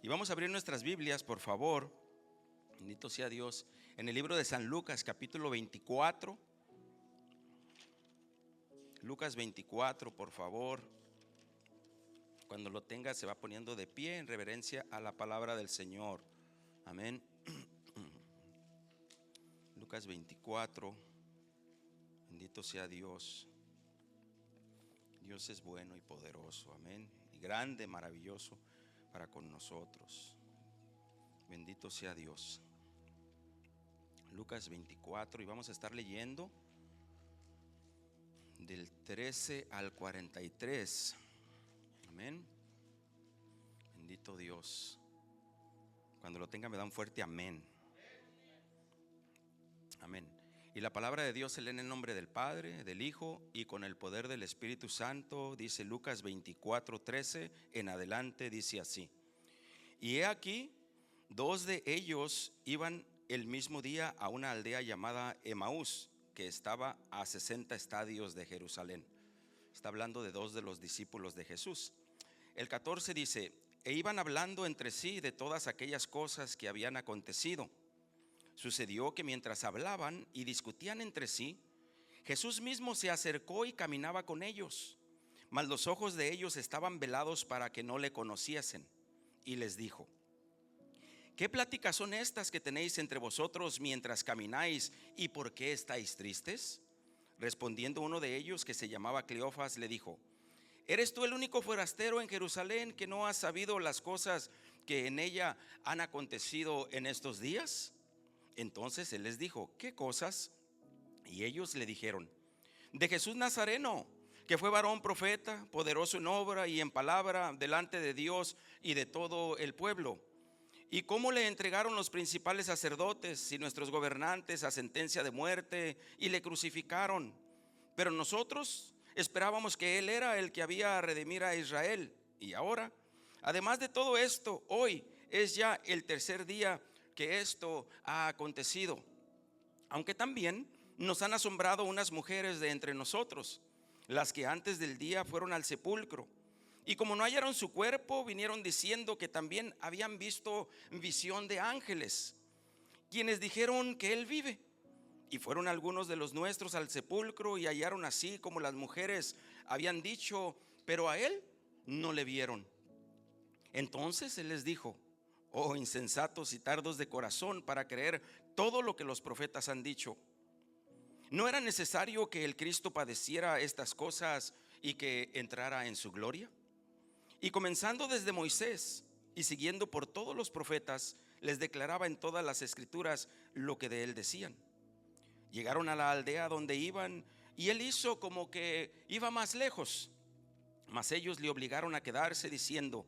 Y vamos a abrir nuestras Biblias, por favor, bendito sea Dios, en el libro de San Lucas, capítulo 24. Lucas 24, por favor. Cuando lo tenga se va poniendo de pie en reverencia a la palabra del Señor. Amén. Lucas 24, bendito sea Dios. Dios es bueno y poderoso, amén. Y grande, maravilloso para con nosotros. Bendito sea Dios. Lucas 24, y vamos a estar leyendo del 13 al 43. Amén. Bendito Dios. Cuando lo tenga me da un fuerte amén. Amén. Y la palabra de Dios se lee en el nombre del Padre, del Hijo y con el poder del Espíritu Santo. Dice Lucas 24, 13 en adelante, dice así: Y he aquí, dos de ellos iban el mismo día a una aldea llamada Emaús, que estaba a 60 estadios de Jerusalén. Está hablando de dos de los discípulos de Jesús. El 14 dice: E iban hablando entre sí de todas aquellas cosas que habían acontecido. Sucedió que mientras hablaban y discutían entre sí, Jesús mismo se acercó y caminaba con ellos, mas los ojos de ellos estaban velados para que no le conociesen. Y les dijo: ¿Qué pláticas son estas que tenéis entre vosotros mientras camináis, y por qué estáis tristes? Respondiendo uno de ellos, que se llamaba Cleofas, le dijo: ¿Eres tú el único forastero en Jerusalén que no has sabido las cosas que en ella han acontecido en estos días? Entonces él les dijo: ¿Qué cosas? Y ellos le dijeron: de Jesús Nazareno, que fue varón profeta, poderoso en obra y en palabra delante de Dios y de todo el pueblo. Y cómo le entregaron los principales sacerdotes y nuestros gobernantes a sentencia de muerte y le crucificaron. Pero nosotros esperábamos que él era el que había redimir a Israel. Y ahora, además de todo esto, hoy es ya el tercer día que esto ha acontecido. Aunque también nos han asombrado unas mujeres de entre nosotros, las que antes del día fueron al sepulcro, y como no hallaron su cuerpo, vinieron diciendo que también habían visto visión de ángeles, quienes dijeron que él vive. Y fueron algunos de los nuestros al sepulcro y hallaron así como las mujeres habían dicho, pero a él no le vieron. Entonces él les dijo: Oh insensatos y tardos de corazón para creer todo lo que los profetas han dicho. ¿No era necesario que el Cristo padeciera estas cosas y que entrara en su gloria? Y comenzando desde Moisés y siguiendo por todos los profetas, les declaraba en todas las escrituras lo que de él decían. Llegaron a la aldea donde iban, y él hizo como que iba más lejos, mas ellos le obligaron a quedarse, diciendo: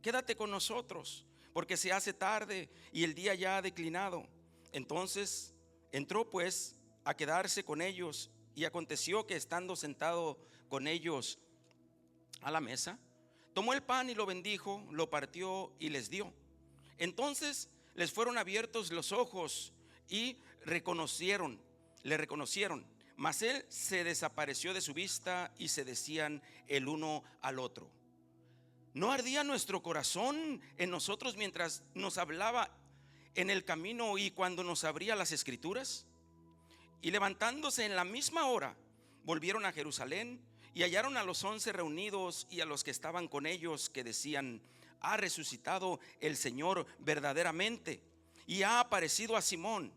Quédate con nosotros, porque se hace tarde y el día ya ha declinado. Entonces entró pues a quedarse con ellos, y aconteció que estando sentado con ellos a la mesa, tomó el pan y lo bendijo, lo partió y les dio. Entonces les fueron abiertos los ojos y le reconocieron, mas él se desapareció de su vista, y se decían el uno al otro: ¿No ardía nuestro corazón en nosotros mientras nos hablaba en el camino y cuando nos abría las escrituras? Y levantándose en la misma hora, volvieron a Jerusalén y hallaron a los 11 reunidos y a los que estaban con ellos, que decían: Ha resucitado el Señor verdaderamente y ha aparecido a Simón.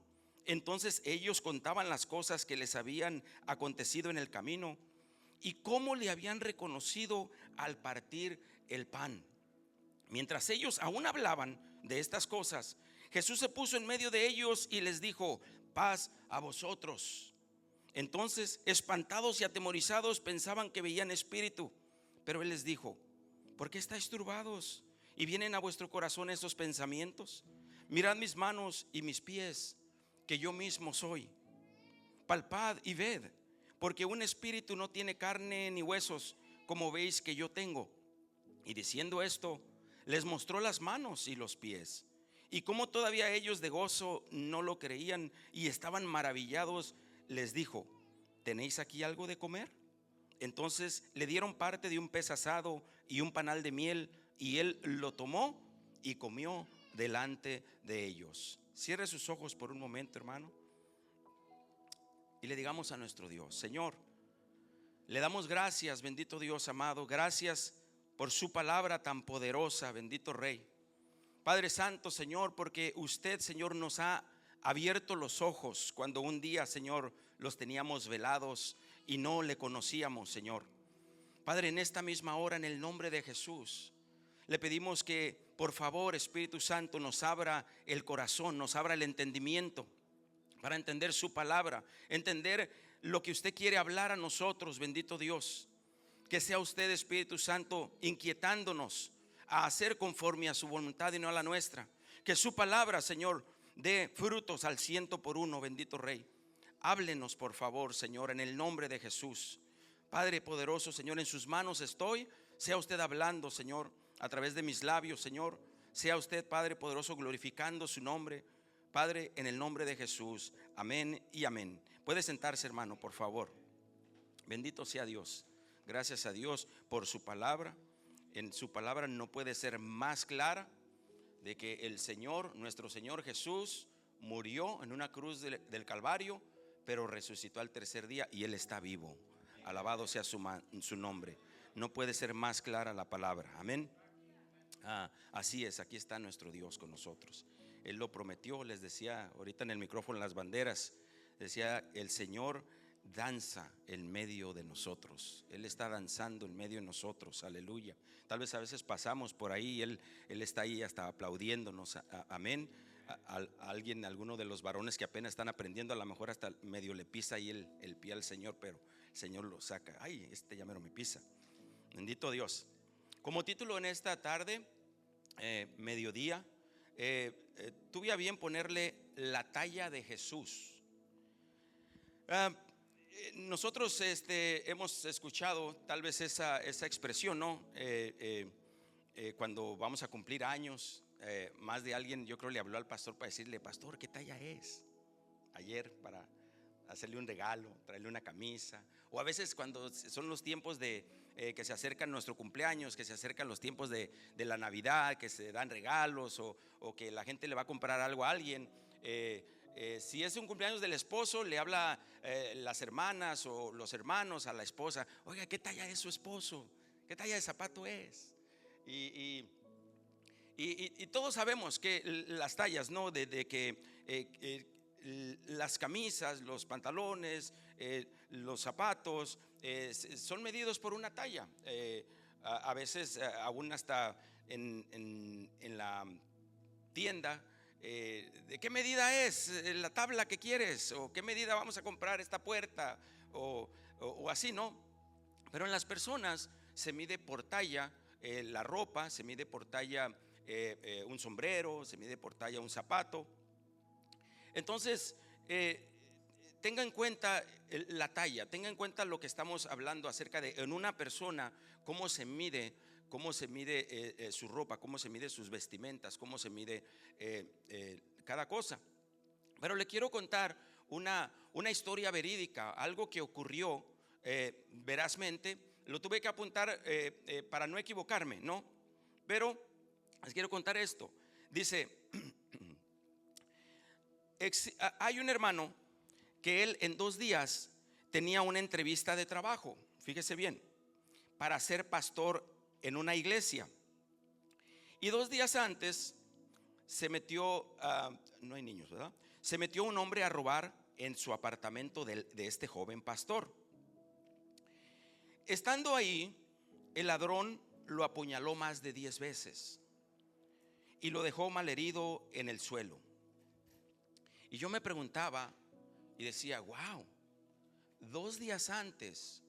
Entonces ellos contaban las cosas que les habían acontecido en el camino y cómo le habían reconocido al partir el pan. Mientras ellos aún hablaban de estas cosas, Jesús se puso en medio de ellos y les dijo: Paz a vosotros. Entonces, espantados y atemorizados, pensaban que veían espíritu. Pero él les dijo: ¿Por qué estáis turbados y vienen a vuestro corazón esos pensamientos? Mirad mis manos y mis pies, que yo mismo soy. Palpad y ved, porque un espíritu no tiene carne ni huesos, como veis que yo tengo. Y diciendo esto, les mostró las manos y los pies. Y como todavía ellos de gozo no lo creían y estaban maravillados, les dijo: ¿Tenéis aquí algo de comer? Entonces le dieron parte de un pez asado y un panal de miel, y él lo tomó y comió delante de ellos. Cierre sus ojos por un momento, hermano, y le digamos a nuestro Dios: Señor, le damos gracias, bendito Dios amado, gracias por su palabra tan poderosa, bendito Rey. Padre Santo, Señor, porque usted, Señor, nos ha abierto los ojos cuando un día, Señor, los teníamos velados y no le conocíamos, Señor. Padre, en esta misma hora, en el nombre de Jesús, le pedimos que por favor, Espíritu Santo, nos abra el corazón, nos abra el entendimiento para entender su palabra, entender lo que usted quiere hablar a nosotros, bendito Dios. Que sea usted, Espíritu Santo, inquietándonos a hacer conforme a su voluntad y no a la nuestra. Que su palabra, Señor, dé frutos al 100 por 1, bendito Rey. Háblenos, por favor, Señor, en el nombre de Jesús. Padre poderoso, Señor, en sus manos estoy. Sea usted hablando, Señor, a través de mis labios, Señor. Sea usted, Padre poderoso, glorificando su nombre, Padre, en el nombre de Jesús. Amén y amén. Puede sentarse, hermano, por favor. Bendito sea Dios. Gracias a Dios por su palabra. En su palabra no puede ser más clara de que el Señor, nuestro Señor Jesús, murió en una cruz del Calvario, pero resucitó al tercer día y Él está vivo. Alabado sea su nombre. No puede ser más clara la palabra. Amén. Así es, aquí está nuestro Dios con nosotros. Él lo prometió. Les decía ahorita en el micrófono, las banderas, decía: el Señor danza en medio de nosotros. Él está danzando en medio de nosotros. Aleluya. Tal vez a veces pasamos por ahí y Él está ahí hasta aplaudiéndonos. Amén. Alguien, alguno de los varones que apenas están aprendiendo, a lo mejor hasta medio le pisa ahí el pie al Señor, pero el Señor lo saca. Ay, ya mero me pisa. Bendito Dios. Como título en esta tarde, mediodía, tuve a bien ponerle la talla de Jesús. Nosotros hemos escuchado tal vez esa expresión, ¿no? Cuando vamos a cumplir años, más de alguien, yo creo, le habló al pastor para decirle: pastor, ¿qué talla es? Ayer, para hacerle un regalo, traerle una camisa. O a veces cuando son los tiempos de que se acercan nuestro cumpleaños, que se acercan los tiempos de la Navidad, que se dan regalos, o que la gente le va a comprar algo a alguien. Si es un cumpleaños del esposo, le habla las hermanas o los hermanos a la esposa: oiga, ¿qué talla es su esposo? ¿Qué talla de zapato es? Y todos sabemos que las tallas, ¿no? De que las camisas, los pantalones, los zapatos son medidos por una talla. A veces aún hasta en la tienda, ¿de qué medida es la tabla que quieres? ¿O qué medida vamos a comprar esta puerta? O así, ¿no? Pero en las personas se mide por talla. La ropa se mide por talla, un sombrero se mide por talla, un zapato. Entonces, tenga en cuenta la talla, tenga en cuenta lo que estamos hablando acerca de en una persona, cómo se mide su ropa, cómo se mide sus vestimentas, cómo se mide cada cosa. Pero le quiero contar una historia verídica, algo que ocurrió verazmente. Lo tuve que apuntar para no equivocarme, ¿no? Pero les quiero contar esto. Dice: hay un hermano que él en 2 días tenía una entrevista de trabajo, fíjese bien, para ser pastor en una iglesia. Y 2 días antes se metió, no hay niños, ¿verdad? Se metió un hombre a robar en su apartamento de este joven pastor. Estando ahí, el ladrón lo apuñaló más de 10 veces y lo dejó malherido en el suelo. Y yo me preguntaba y decía: wow, 2 días antes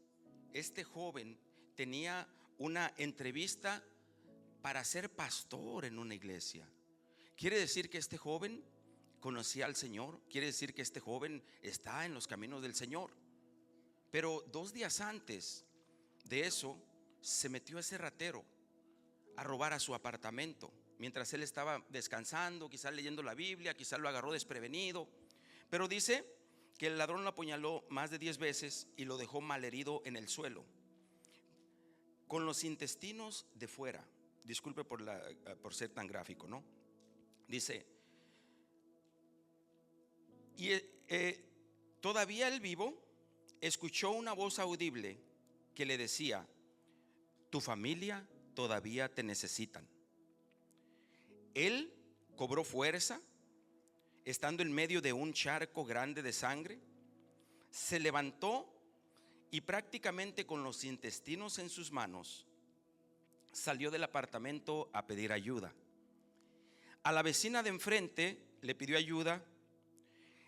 este joven tenía una entrevista para ser pastor en una iglesia. Quiere decir que este joven conocía al Señor. Quiere decir que este joven está en los caminos del Señor. Pero 2 días antes de eso se metió ese ratero a robar a su apartamento mientras él estaba descansando, quizás leyendo la Biblia, quizás lo agarró desprevenido. Pero dice que el ladrón lo apuñaló más de 10 veces y lo dejó malherido en el suelo, con los intestinos de fuera. Disculpe por ser tan gráfico, ¿no? Dice, y todavía el vivo escuchó una voz audible que le decía: tu familia todavía te necesitan. Él cobró fuerza, estando en medio de un charco grande de sangre, se levantó y prácticamente con los intestinos en sus manos salió del apartamento a pedir ayuda. A la vecina de enfrente le pidió ayuda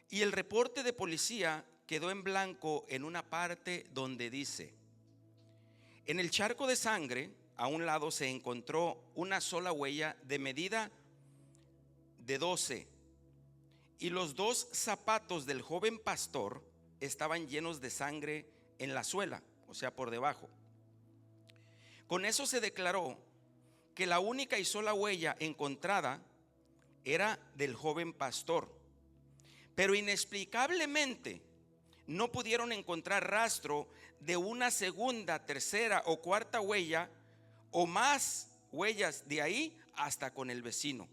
y el reporte de policía quedó en blanco en una parte donde dice: en el charco de sangre a un lado se encontró una sola huella de medida de 12 y los 2 zapatos del joven pastor estaban llenos de sangre en la suela, o sea, por debajo. Con eso se declaró que la única y sola huella encontrada era del joven pastor, pero inexplicablemente no pudieron encontrar rastro de una segunda, tercera o cuarta huella o más huellas de ahí hasta con el vecino.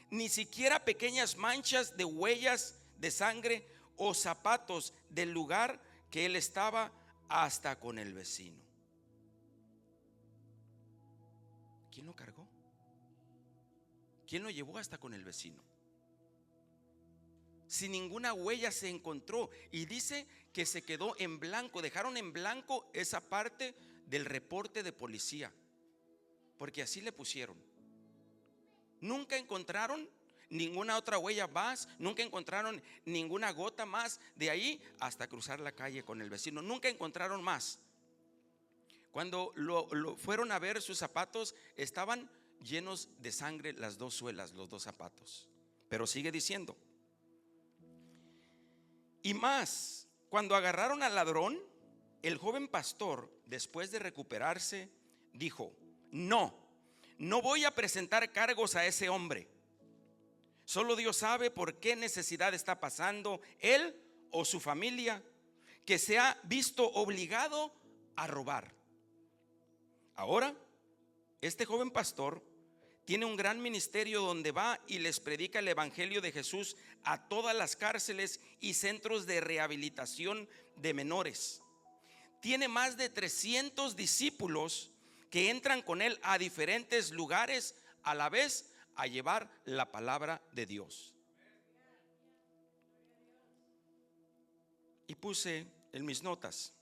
Ni siquiera pequeñas manchas de huellas de sangre o zapatos del lugar que él estaba hasta con el vecino. ¿Quién lo cargó? ¿Quién lo llevó hasta con el vecino? Sin ninguna huella se encontró, y dice que se quedó en blanco. Dejaron en blanco esa parte del reporte de policía, porque así le pusieron. Nunca encontraron ninguna otra huella más, nunca encontraron ninguna gota más de ahí hasta cruzar la calle con el vecino. Nunca encontraron más. Cuando lo fueron a ver, sus zapatos estaban llenos de sangre, las 2 suelas, los 2 zapatos. Pero sigue diciendo: y más, cuando agarraron al ladrón, el joven pastor, después de recuperarse, dijo: no voy a presentar cargos a ese hombre. Solo Dios sabe por qué necesidad está pasando él o su familia, que se ha visto obligado a robar. Ahora, este joven pastor tiene un gran ministerio donde va y les predica el evangelio de Jesús a todas las cárceles y centros de rehabilitación de menores. Tiene más de 300 discípulos que entran con él a diferentes lugares a la vez a llevar la palabra de Dios. Y puse en mis notas: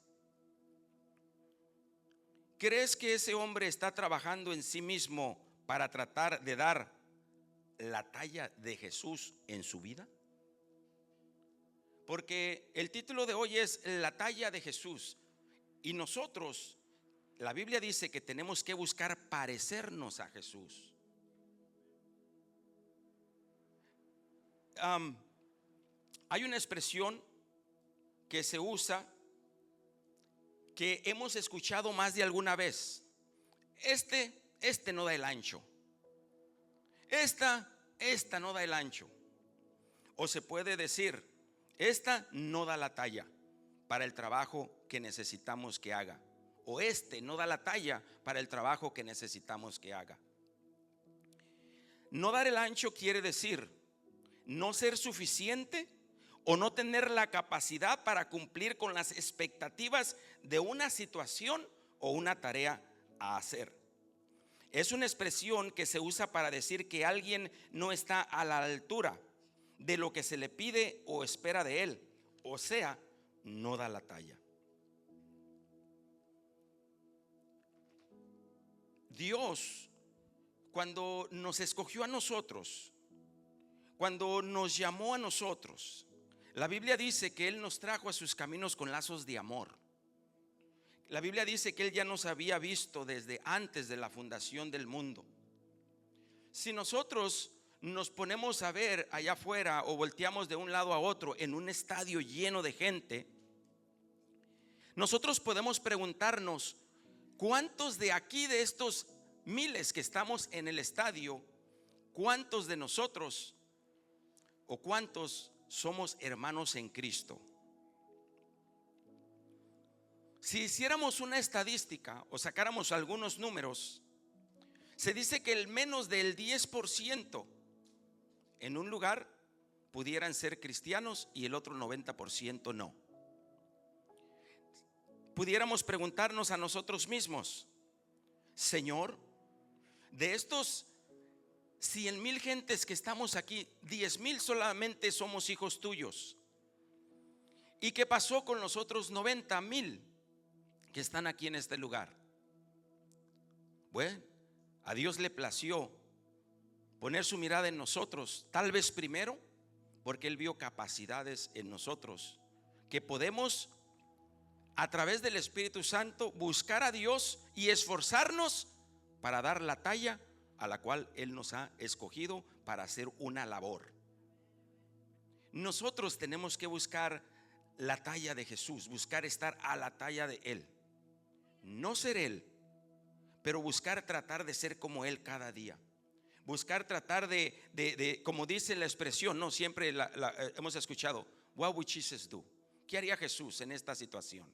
¿crees que ese hombre está trabajando en sí mismo para tratar de dar la talla de Jesús en su vida? Porque el título de hoy es la talla de Jesús. Y nosotros, la Biblia dice que tenemos que buscar parecernos a Jesús. Hay una expresión que se usa, que hemos escuchado más de alguna vez: este no da el ancho. Esta no da el ancho. O se puede decir: esta no da la talla para el trabajo que necesitamos que haga. O este no da la talla para el trabajo que necesitamos que haga. No dar el ancho quiere decir no ser suficiente o no tener la capacidad para cumplir con las expectativas de una situación o una tarea a hacer. Es una expresión que se usa para decir que alguien no está a la altura de lo que se le pide o espera de él, o sea, no da la talla. Dios, cuando nos escogió a nosotros, cuando nos llamó a nosotros, la Biblia dice que Él nos trajo a sus caminos con lazos de amor. La Biblia dice que Él ya nos había visto desde antes de la fundación del mundo. Si nosotros nos ponemos a ver allá afuera o volteamos de un lado a otro en un estadio lleno de gente, nosotros podemos preguntarnos: ¿cuántos de aquí, de estos miles que estamos en el estadio, cuántos de nosotros o cuántos somos hermanos en Cristo? Si hiciéramos una estadística o sacáramos algunos números, se dice que el menos del 10% en un lugar pudieran ser cristianos y el otro 90% no. Pudiéramos preguntarnos a nosotros mismos: Señor, de estos 100,000 gentes que estamos aquí, 10,000 solamente somos hijos tuyos. ¿Y qué pasó con los otros 90,000 que están aquí en este lugar? Bueno, a Dios le plació poner su mirada en nosotros, tal vez primero porque Él vio capacidades en nosotros que podemos, a través del Espíritu Santo, buscar a Dios y esforzarnos para dar la talla a la cual Él nos ha escogido para hacer una labor. Nosotros tenemos que buscar la talla de Jesús, buscar estar a la talla de Él. No ser Él, pero buscar tratar de ser como Él cada día. Buscar tratar de como dice la expresión, no siempre hemos escuchado: what would Jesus do? ¿Qué haría Jesús en esta situación?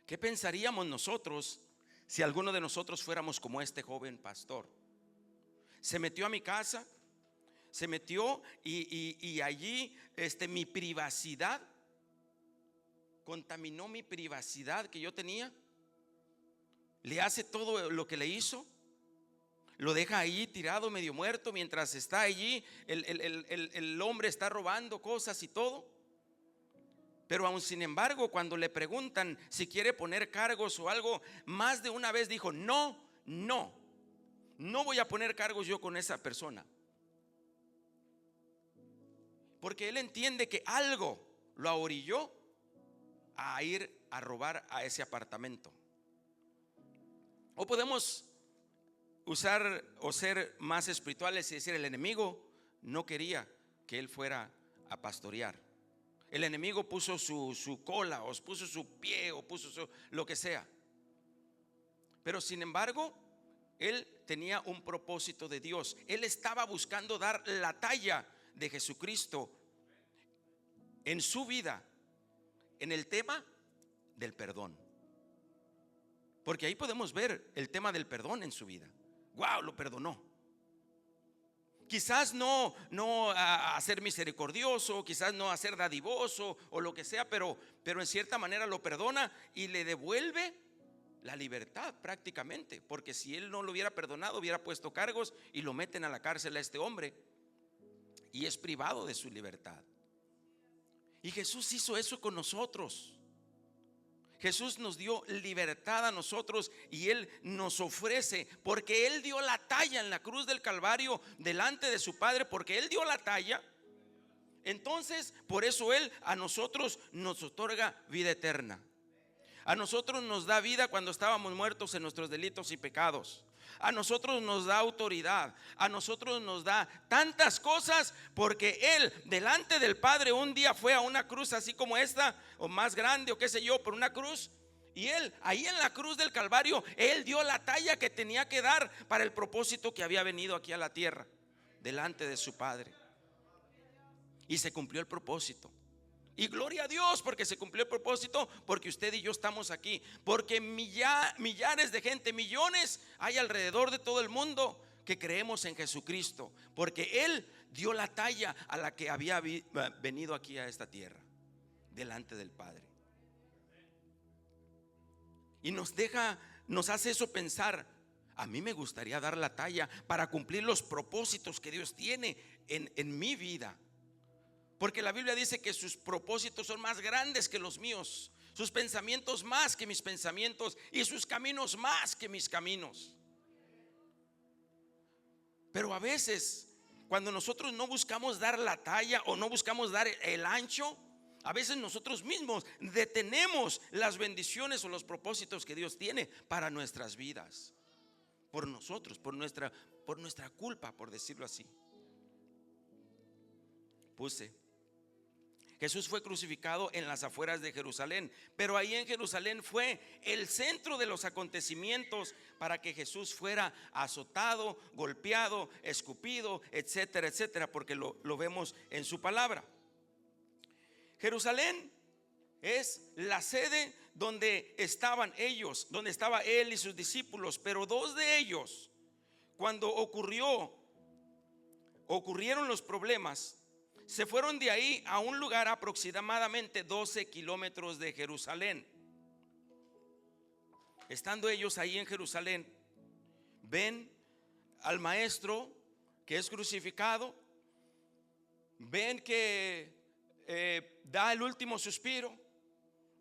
¿Qué pensaríamos nosotros si alguno de nosotros fuéramos como este joven pastor? Se metió a mi casa, se metió y allí mi privacidad, contaminó mi privacidad que yo tenía. Le hace todo lo que le hizo, lo deja ahí tirado medio muerto mientras está allí. El hombre está robando cosas y todo. Pero aún sin embargo, cuando le preguntan si quiere poner cargos o algo, más de una vez dijo: no voy a poner cargos yo con esa persona. Porque él entiende que algo lo orilló a ir a robar a ese apartamento. O podemos usar o ser más espirituales y decir: el enemigo no quería que él fuera a pastorear. El enemigo puso su cola, o puso su pie, o puso lo que sea. Pero sin embargo, él tenía un propósito de Dios. Él estaba buscando dar la talla de Jesucristo en su vida, en el tema del perdón. Porque ahí podemos ver el tema del perdón en su vida. Wow, lo perdonó. Quizás no a ser misericordioso, quizás no a ser dadivoso o lo que sea, pero en cierta manera lo perdona y le devuelve la libertad prácticamente. Porque si él no lo hubiera perdonado, hubiera puesto cargos y lo meten a la cárcel a este hombre y es privado de su libertad. Y Jesús hizo eso con nosotros. Jesús nos dio libertad a nosotros y Él nos ofrece, porque Él dio la talla en la cruz del Calvario delante de su Padre, porque Él dio la talla. Entonces, por eso Él a nosotros nos otorga vida eterna. A nosotros nos da vida cuando estábamos muertos en nuestros delitos y pecados. A nosotros nos da autoridad, a nosotros nos da tantas cosas, porque Él delante del Padre un día fue a una cruz así como esta, o más grande, o qué sé yo, por una cruz. Y Él ahí en la cruz del Calvario, Él dio la talla que tenía que dar para el propósito que había venido aquí a la tierra, delante de su Padre. Y se cumplió el propósito. Y gloria a Dios porque se cumplió el propósito, porque usted y yo estamos aquí, porque millares de gente, millones hay alrededor de todo el mundo que creemos en Jesucristo, porque Él dio la talla a la que había venido aquí a esta tierra, delante del Padre. Y nos hace eso pensar: a mí me gustaría dar la talla para cumplir los propósitos que Dios tiene en mi vida. Porque la Biblia dice que sus propósitos son más grandes que los míos, sus pensamientos más que mis pensamientos y sus caminos más que mis caminos. Pero a veces, cuando nosotros no buscamos dar la talla o no buscamos dar el ancho, a veces nosotros mismos detenemos las bendiciones o los propósitos que Dios tiene para nuestras vidas. Por nosotros, por nuestra culpa, por decirlo así. Jesús fue crucificado en las afueras de Jerusalén, pero ahí en Jerusalén fue el centro de los acontecimientos para que Jesús fuera azotado, golpeado, escupido, etcétera, etcétera, porque lo vemos en su palabra. Jerusalén es la sede donde estaban ellos, donde estaba él y sus discípulos, pero dos de ellos, cuando ocurrieron los problemas, se fueron de ahí a un lugar aproximadamente 12 kilómetros de Jerusalén. Estando ellos ahí en Jerusalén, ven al maestro que es crucificado, ven que da el último suspiro,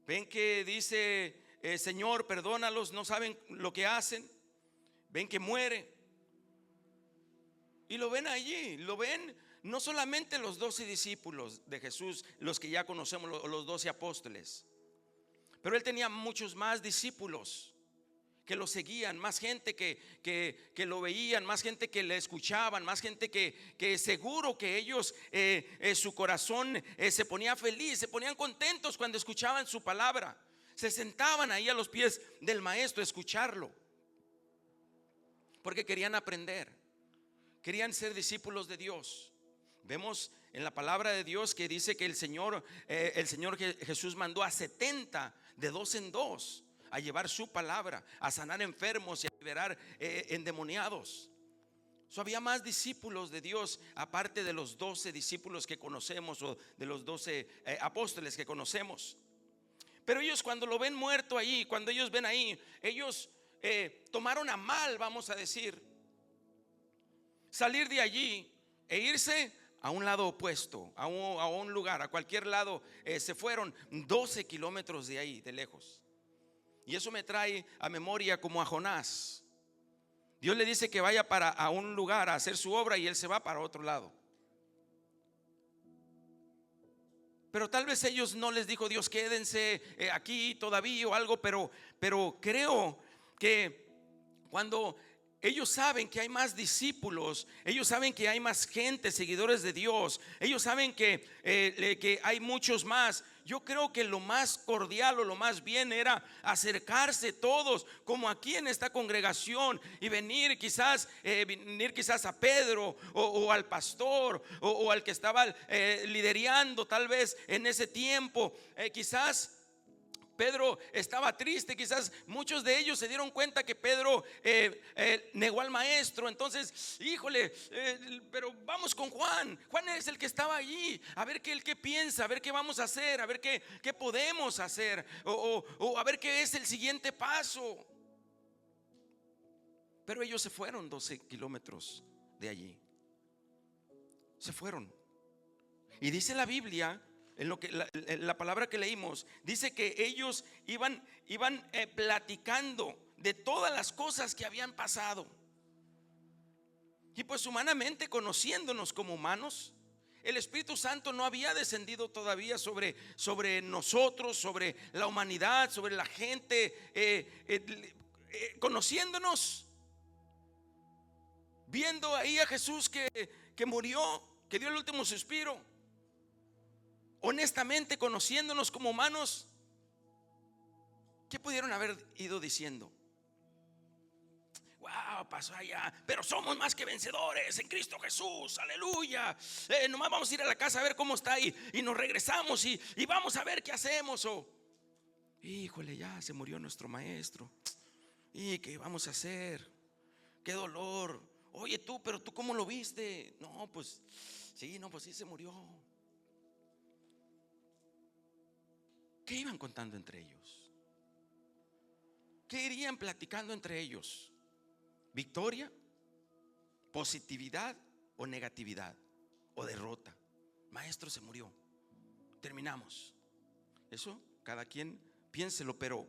ven que dice, Señor, perdónalos, no saben lo que hacen, ven que muere. Y lo ven allí, lo ven no solamente los 12 discípulos de Jesús, los que ya conocemos, los 12 apóstoles, pero él tenía muchos más discípulos que lo seguían, más gente que lo veían, más gente que le escuchaban, más gente que seguro que ellos, su corazón se ponía feliz, se ponían contentos cuando escuchaban su palabra. Se sentaban ahí a los pies del maestro a escucharlo, porque querían aprender, querían ser discípulos de Dios. Vemos en la palabra de Dios que dice que el Señor Jesús mandó a 70 de dos en dos a llevar su palabra, a sanar enfermos y a liberar endemoniados. Había más discípulos de Dios aparte de los 12 discípulos que conocemos, o de los 12 apóstoles que conocemos. Pero ellos, cuando lo ven muerto ahí, cuando ellos ven ahí, ellos tomaron a mal, vamos a decir, salir de allí e irse a un lado opuesto, a un lugar, a cualquier lado. Se fueron 12 kilómetros de ahí, de lejos. Y eso me trae a memoria como a Jonás. Dios le dice que vaya a un lugar a hacer su obra y él se va para otro lado. Pero tal vez ellos no les dijo Dios, quédense aquí todavía o algo, pero creo que cuando ellos saben que hay más discípulos, ellos saben que hay más gente, seguidores de Dios, ellos saben que hay muchos más. Yo creo que lo más cordial o lo más bien era acercarse todos, como aquí en esta congregación, y venir quizás a Pedro o al pastor o al que estaba liderando tal vez en ese tiempo. Quizás Pedro estaba triste, quizás muchos de ellos se dieron cuenta que Pedro negó al maestro. Entonces, híjole, pero vamos con Juan. Juan es el que estaba allí, a ver qué piensa, a ver qué vamos a hacer, a ver qué podemos hacer, o a ver qué es el siguiente paso. Pero ellos se fueron 12 kilómetros de allí. Se fueron. Y dice la Biblia, en lo que la palabra que leímos, dice que ellos iban platicando de todas las cosas que habían pasado. Y pues humanamente, conociéndonos como humanos, el Espíritu Santo no había descendido todavía sobre nosotros, sobre la humanidad, sobre la gente, conociéndonos, viendo ahí a Jesús que murió, que dio el último suspiro. Honestamente, conociéndonos como humanos, ¿qué pudieron haber ido diciendo? Wow, pasó allá, pero somos más que vencedores en Cristo Jesús, aleluya. Nomás vamos a ir a la casa a ver cómo está ahí, y nos regresamos y vamos a ver qué hacemos. Híjole, ya se murió nuestro maestro, ¿y qué vamos a hacer? Qué dolor. Oye, pero tú ¿cómo lo viste? No, pues sí, se murió. ¿Qué iban contando entre ellos? ¿Qué irían platicando entre ellos? ¿Victoria? ¿Positividad o negatividad? ¿O derrota? Maestro se murió, terminamos. Eso cada quien piénselo, pero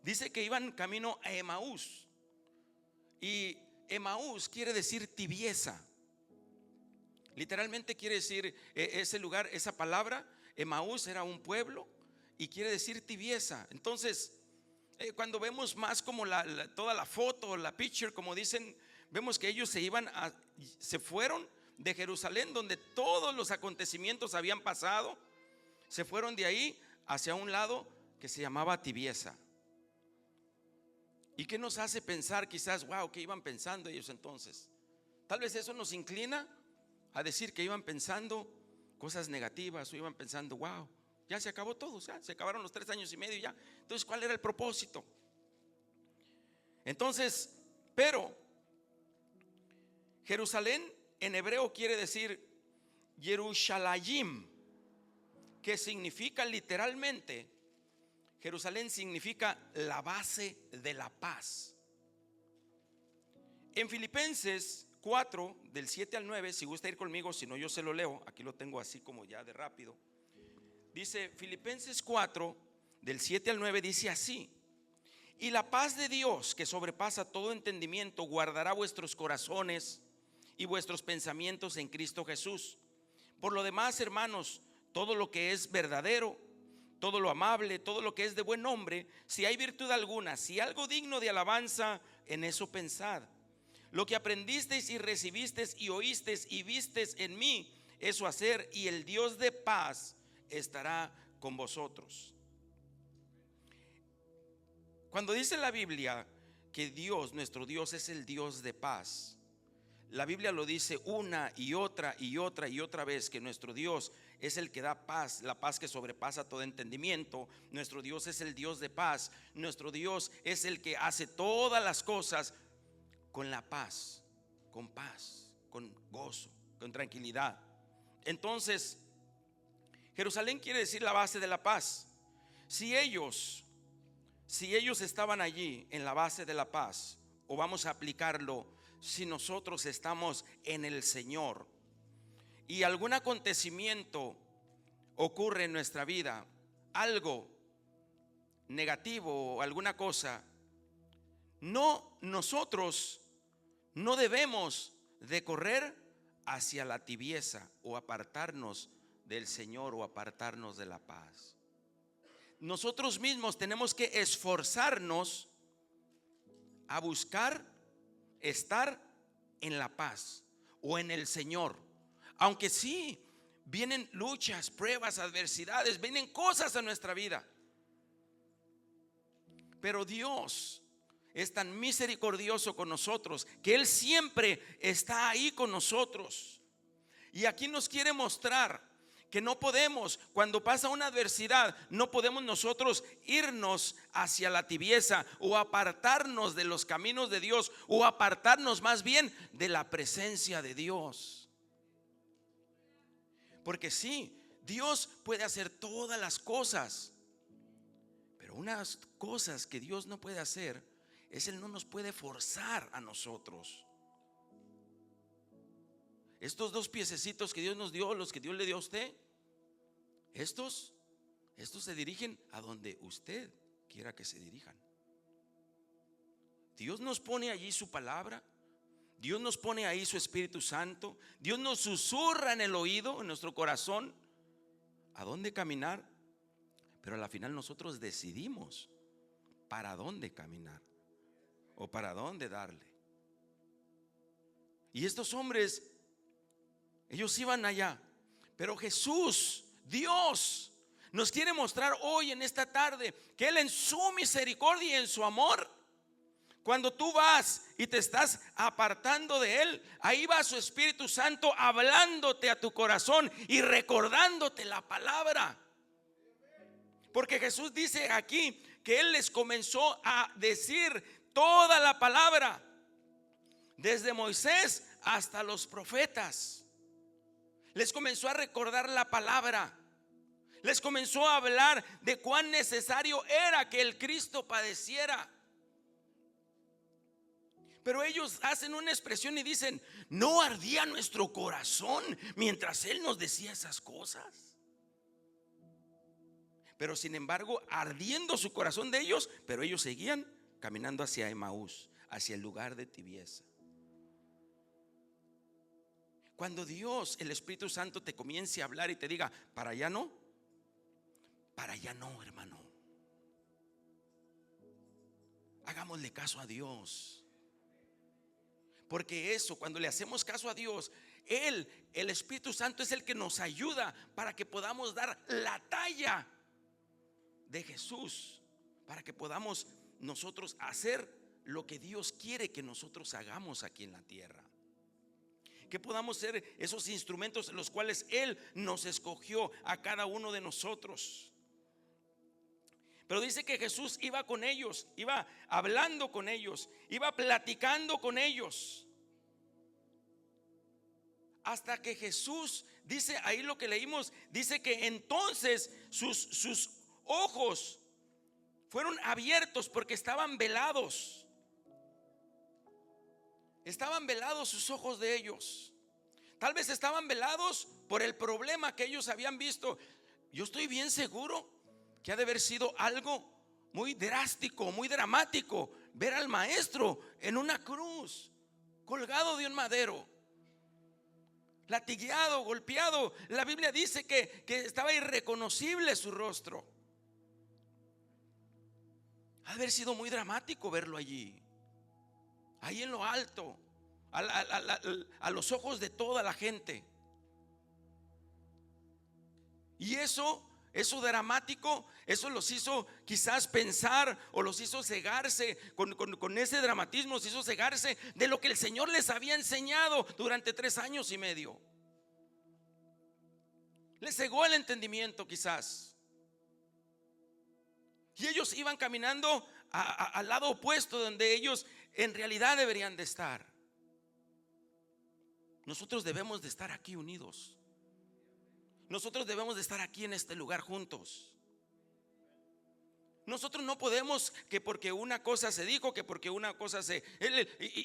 dice que iban camino a Emaús. Y Emaús quiere decir tibieza. Literalmente quiere decir ese lugar, esa palabra. Emaús era un pueblo y quiere decir tibieza. Entonces, cuando vemos más como toda la foto, la picture, como dicen, vemos que ellos se fueron de Jerusalén, donde todos los acontecimientos habían pasado. Se fueron de ahí hacia un lado que se llamaba tibieza. ¿Y qué nos hace pensar quizás, wow, qué iban pensando ellos entonces? Tal vez eso nos inclina a decir que iban pensando cosas negativas, o iban pensando, wow, Ya se acabó todo, o sea, se acabaron los 3 años y medio ya. Entonces, ¿cuál era el propósito? Entonces, pero Jerusalén en hebreo quiere decir Yerushalayim, que significa literalmente, Jerusalén significa la base de la paz. En Filipenses 4, del 7 al 9, si gusta ir conmigo, si no yo se lo leo, aquí lo tengo así como ya de rápido. Dice Filipenses 4, del 7 al 9, dice así: y la paz de Dios, que sobrepasa todo entendimiento, guardará vuestros corazones y vuestros pensamientos en Cristo Jesús. Por lo demás, hermanos, todo lo que es verdadero, todo lo amable, todo lo que es de buen nombre, si hay virtud alguna, si algo digno de alabanza, en eso pensad. Lo que aprendisteis y recibisteis y oísteis y visteis en mí, eso hacer, y el Dios de paz estará con vosotros. Cuando dice la Biblia que Dios, nuestro Dios, es el Dios de paz, la Biblia lo dice una y otra y otra y otra vez, que nuestro Dios es el que da paz, la paz que sobrepasa todo entendimiento. Nuestro Dios es el Dios de paz. Nuestro Dios es el que hace todas las cosas con la paz, con gozo, con tranquilidad. Entonces, Jerusalén quiere decir la base de la paz. Si ellos estaban allí en la base de la paz, o vamos a aplicarlo, si nosotros estamos en el Señor y algún acontecimiento ocurre en nuestra vida, algo negativo o alguna cosa, nosotros no debemos de correr hacia la tibieza o apartarnos del Señor o apartarnos de la paz. Nosotros mismos tenemos que esforzarnos a buscar estar en la paz o en el Señor. Aunque sí, vienen luchas, pruebas, adversidades, vienen cosas a nuestra vida, pero Dios es tan misericordioso con nosotros que Él siempre está ahí con nosotros. Y aquí nos quiere mostrar que no podemos, cuando pasa una adversidad, no podemos nosotros irnos hacia la tibieza o apartarnos de los caminos de Dios, o apartarnos más bien de la presencia de Dios. Porque sí, Dios puede hacer todas las cosas, pero unas cosas que Dios no puede hacer es Él no nos puede forzar a nosotros. Estos 2 piececitos que Dios nos dio, los que Dios le dio a usted, estos se dirigen a donde usted quiera que se dirijan. Dios nos pone allí su palabra, Dios nos pone ahí su Espíritu Santo, Dios nos susurra en el oído, en nuestro corazón, a dónde caminar, pero a la final nosotros decidimos para dónde caminar o para dónde darle. Y estos hombres, ellos iban allá, pero Jesús, Dios, nos quiere mostrar hoy en esta tarde que Él en su misericordia y en su amor, cuando tú vas y te estás apartando de Él, ahí va su Espíritu Santo hablándote a tu corazón y recordándote la palabra. Porque Jesús dice aquí que Él les comenzó a decir toda la palabra, desde Moisés hasta los profetas. Les comenzó a recordar la palabra. Les comenzó a hablar de cuán necesario era que el Cristo padeciera. Pero ellos hacen una expresión y dicen: ¿no ardía nuestro corazón mientras Él nos decía esas cosas? Pero sin embargo, ardiendo su corazón de ellos, pero ellos seguían caminando hacia Emaús, hacia el lugar de tibieza. Cuando Dios, el Espíritu Santo, te comience a hablar y te diga: para allá no, hermano, hagámosle caso a Dios. Porque eso, cuando le hacemos caso a Dios, Él, el Espíritu Santo, es el que nos ayuda para que podamos dar la talla de Jesús, para que podamos nosotros hacer lo que Dios quiere que nosotros hagamos aquí en la tierra. que podamos ser esos instrumentos en los cuales Él nos escogió a cada uno de nosotros. Pero dice que Jesús iba con ellos, iba hablando con ellos, iba platicando con ellos, hasta que Jesús, dice ahí lo que leímos, dice que entonces sus ojos fueron abiertos porque estaban velados. Estaban velados sus ojos de ellos. Tal vez estaban velados por el problema que ellos habían visto. Yo estoy bien seguro que ha de haber sido algo muy drástico, muy dramático, ver al maestro en una cruz, colgado de un madero, latigueado, golpeado. La Biblia dice que estaba irreconocible su rostro. Ha de haber sido muy dramático verlo allí, ahí en lo alto, a los ojos de toda la gente. Y eso dramático, eso los hizo quizás pensar, o los hizo cegarse con ese dramatismo, los hizo cegarse de lo que el Señor les había enseñado durante 3 años y medio. Les cegó el entendimiento quizás. Y ellos iban caminando al lado opuesto, donde ellos en realidad deberían de estar. Nosotros debemos de estar aquí unidos. Nosotros debemos de estar aquí en este lugar juntos. Nosotros no podemos que porque una cosa se dijo, que porque una cosa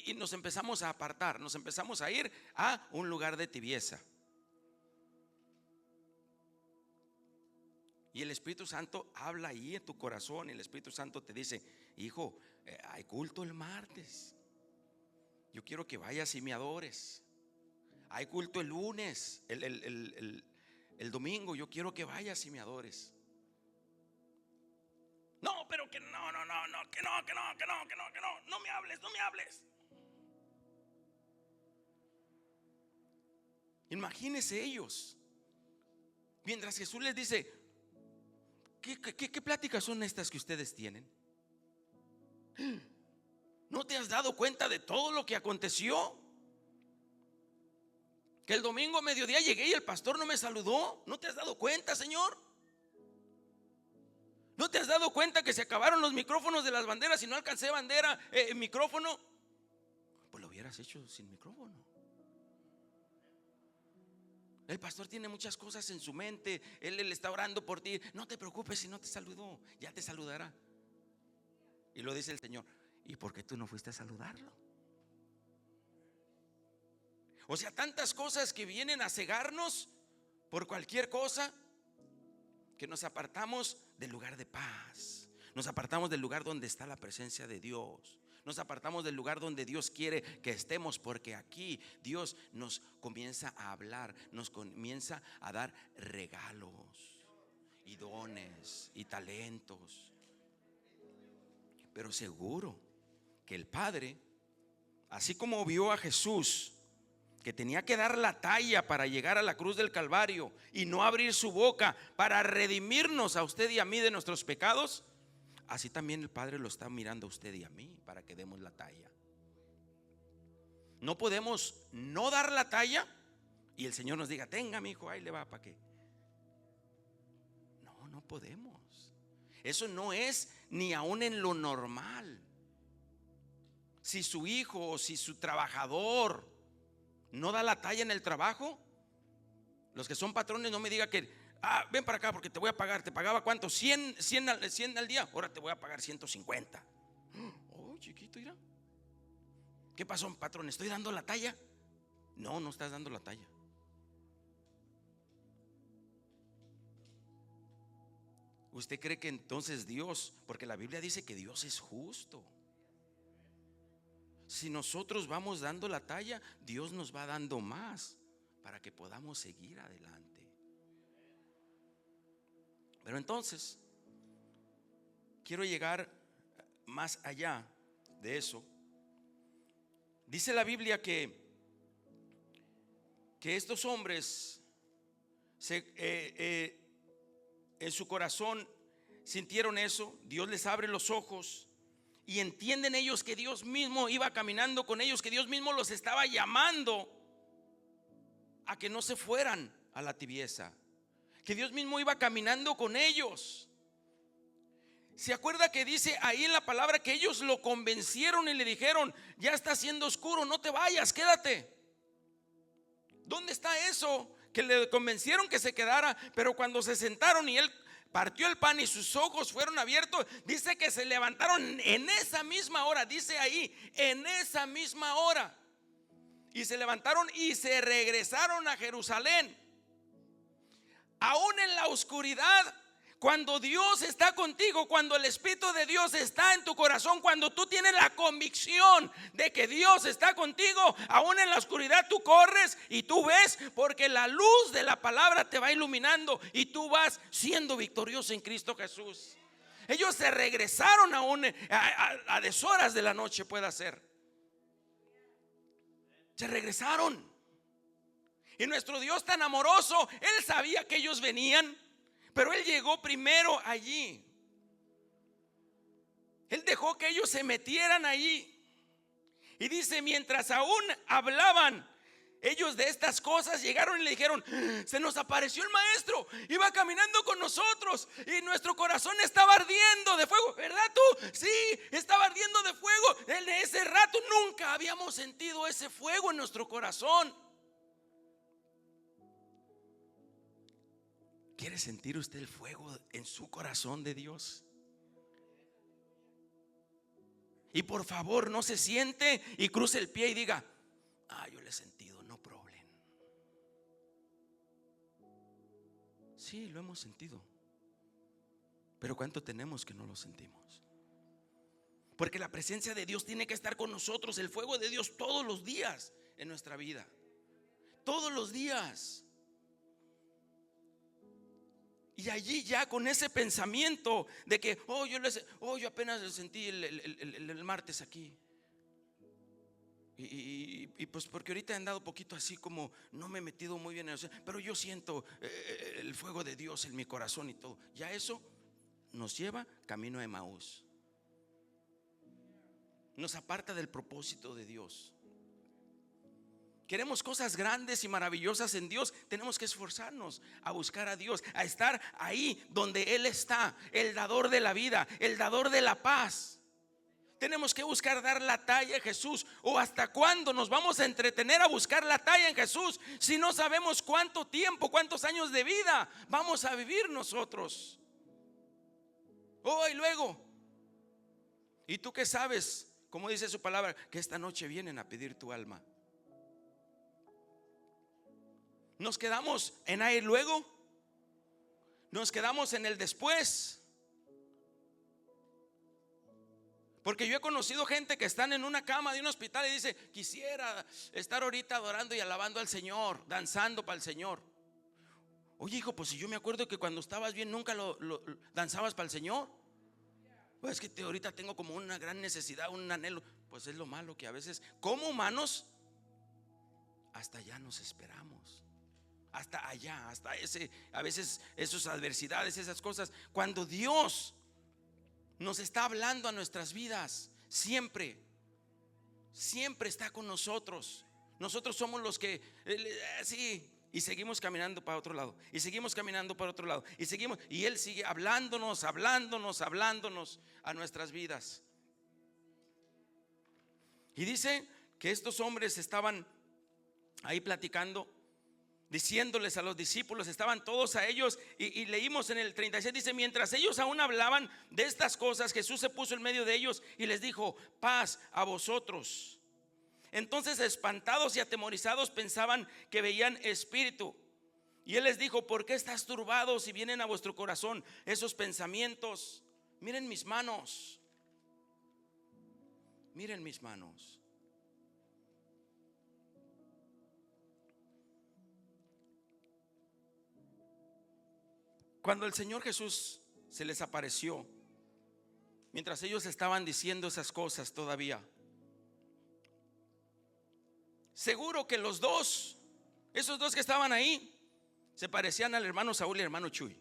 y nos empezamos a apartar, nos empezamos a ir a un lugar de tibieza. Y el Espíritu Santo habla ahí en tu corazón, y el Espíritu Santo te dice: hijo, hay culto el martes, yo quiero que vayas y me adores. Hay culto el lunes, el domingo, yo quiero que vayas y me adores. No, pero que no, no me hables. Imagínense ellos, mientras Jesús les dice: ¿Qué pláticas son estas que ustedes tienen? ¿No te has dado cuenta de todo lo que aconteció? Que el domingo a mediodía llegué y el pastor no me saludó. ¿No te has dado cuenta, Señor? ¿No te has dado cuenta que se acabaron los micrófonos de las banderas y no alcancé micrófono? Pues lo hubieras hecho sin micrófono. El pastor tiene muchas cosas en su mente, él está orando por ti. No te preocupes si no te saludó, ya te saludará. Y lo dice el Señor: ¿y por qué tú no fuiste a saludarlo? O sea, tantas cosas que vienen a cegarnos por cualquier cosa, que nos apartamos del lugar de paz, nos apartamos del lugar donde está la presencia de Dios, nos apartamos del lugar donde Dios quiere que estemos, porque aquí Dios nos comienza a hablar, nos comienza a dar regalos y dones y talentos. Pero seguro que el Padre, así como vio a Jesús que tenía que dar la talla para llegar a la cruz del Calvario y no abrir su boca para redimirnos a usted y a mí de nuestros pecados, así también el Padre lo está mirando a usted y a mí para que demos la talla. No podemos no dar la talla y el Señor nos diga: tenga, mi hijo, ahí le va, ¿para qué? No podemos. Eso no es ni aún en lo normal. Si su hijo o si su trabajador no da la talla en el trabajo, los que son patrones, no me diga que: ven para acá porque te voy a pagar. ¿Te pagaba cuánto? 100 al día. Ahora te voy a pagar 150. Oh, chiquito, mira. ¿Qué pasó, patrón? ¿Estoy dando la talla? No estás dando la talla. ¿Usted cree que entonces Dios, porque la Biblia dice que Dios es justo, si nosotros vamos dando la talla, Dios nos va dando más para que podamos seguir adelante? Pero entonces quiero llegar más allá de eso. Dice la Biblia que estos hombres en su corazón sintieron eso. Dios les abre los ojos y entienden ellos que Dios mismo iba caminando con ellos, que Dios mismo los estaba llamando a que no se fueran a la tibieza, que Dios mismo iba caminando con ellos. ¿Se acuerda que dice ahí en la palabra que ellos lo convencieron y le dijeron: ya está haciendo oscuro, no te vayas, quédate? ¿Dónde está eso? Que le convencieron que se quedara, pero cuando se sentaron y él partió el pan y sus ojos fueron abiertos, dice que se levantaron en esa misma hora, dice ahí, en esa misma hora. Y se levantaron y se regresaron a Jerusalén. Aún en la oscuridad, cuando Dios está contigo, cuando el Espíritu de Dios está en tu corazón, cuando tú tienes la convicción de que Dios está contigo, aún en la oscuridad tú corres y tú ves, porque la luz de la palabra te va iluminando y tú vas siendo victorioso en Cristo Jesús. Ellos se regresaron aún a deshoras de la noche, puede ser. Se regresaron. Y nuestro Dios tan amoroso, Él sabía que ellos venían, pero Él llegó primero allí. Él dejó que ellos se metieran allí. Y dice, mientras aún hablaban ellos de estas cosas, llegaron y le dijeron: se nos apareció el maestro, iba caminando con nosotros y nuestro corazón estaba ardiendo de fuego. ¿Verdad tú? Sí, estaba ardiendo de fuego. En ese rato nunca habíamos sentido ese fuego en nuestro corazón. ¿Quiere sentir usted el fuego en su corazón de Dios? Y por favor, no se siente y cruce el pie y diga: yo lo he sentido, no problem. Sí, lo hemos sentido, pero ¿cuánto tenemos que no lo sentimos? Porque la presencia de Dios tiene que estar con nosotros, el fuego de Dios todos los días en nuestra vida, todos los días. Y allí ya con ese pensamiento de que yo apenas lo sentí el martes aquí. Y pues porque ahorita he andado poquito así, como no me he metido muy bien en eso, pero yo siento el fuego de Dios en mi corazón y todo. Ya eso nos lleva camino a Emaús, nos aparta del propósito de Dios. Queremos cosas grandes y maravillosas en Dios, tenemos que esforzarnos a buscar a Dios, a estar ahí donde Él está, el dador de la vida, el dador de la paz. Tenemos que buscar dar la talla en Jesús. ¿O hasta cuándo nos vamos a entretener a buscar la talla en Jesús si no sabemos cuánto tiempo, cuántos años de vida vamos a vivir nosotros? Y luego, ¿y tú qué sabes? Como dice su palabra, que esta noche vienen a pedir tu alma. Nos quedamos en ahí luego, nos quedamos en el después. Porque yo he conocido gente que están en una cama de un hospital y dice: quisiera estar ahorita adorando y alabando al Señor, danzando para el Señor. Oye, hijo, pues si yo me acuerdo que cuando estabas bien nunca lo danzabas para el Señor. Pues es que ahorita tengo como una gran necesidad, un anhelo. Pues es lo malo, que a veces como humanos hasta allá nos esperamos, hasta allá, hasta a veces esas adversidades, esas cosas, cuando Dios nos está hablando a nuestras vidas, siempre está con nosotros. Nosotros somos los que sí, y seguimos caminando para otro lado, y seguimos caminando para otro lado, y Él sigue hablándonos a nuestras vidas. Y dice que estos hombres estaban ahí platicando, diciéndoles a los discípulos, estaban todos a ellos, y leímos en el 36, dice: mientras ellos aún hablaban de estas cosas, Jesús se puso en medio de ellos y les dijo: paz a vosotros. Entonces, espantados y atemorizados, pensaban que veían espíritu. Y Él les dijo: ¿por qué estás turbados si vienen a vuestro corazón esos pensamientos? Miren mis manos, miren mis manos. Cuando el Señor Jesús se les apareció, mientras ellos estaban diciendo esas cosas todavía, seguro que esos dos que estaban ahí, se parecían al hermano Saúl y al hermano Chuy.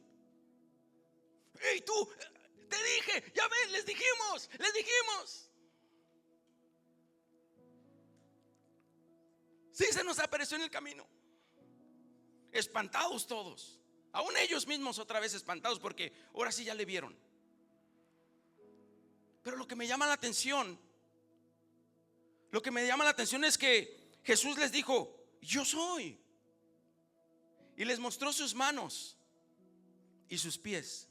¡Hey tú! Te dije, ya ves, les dijimos. Sí, se nos apareció en el camino. espantados todos, aún ellos mismos otra vez espantados, porque ahora sí ya le vieron. Pero lo que me llama la atención, es que Jesús les dijo: yo soy. Y les mostró sus manos y sus pies.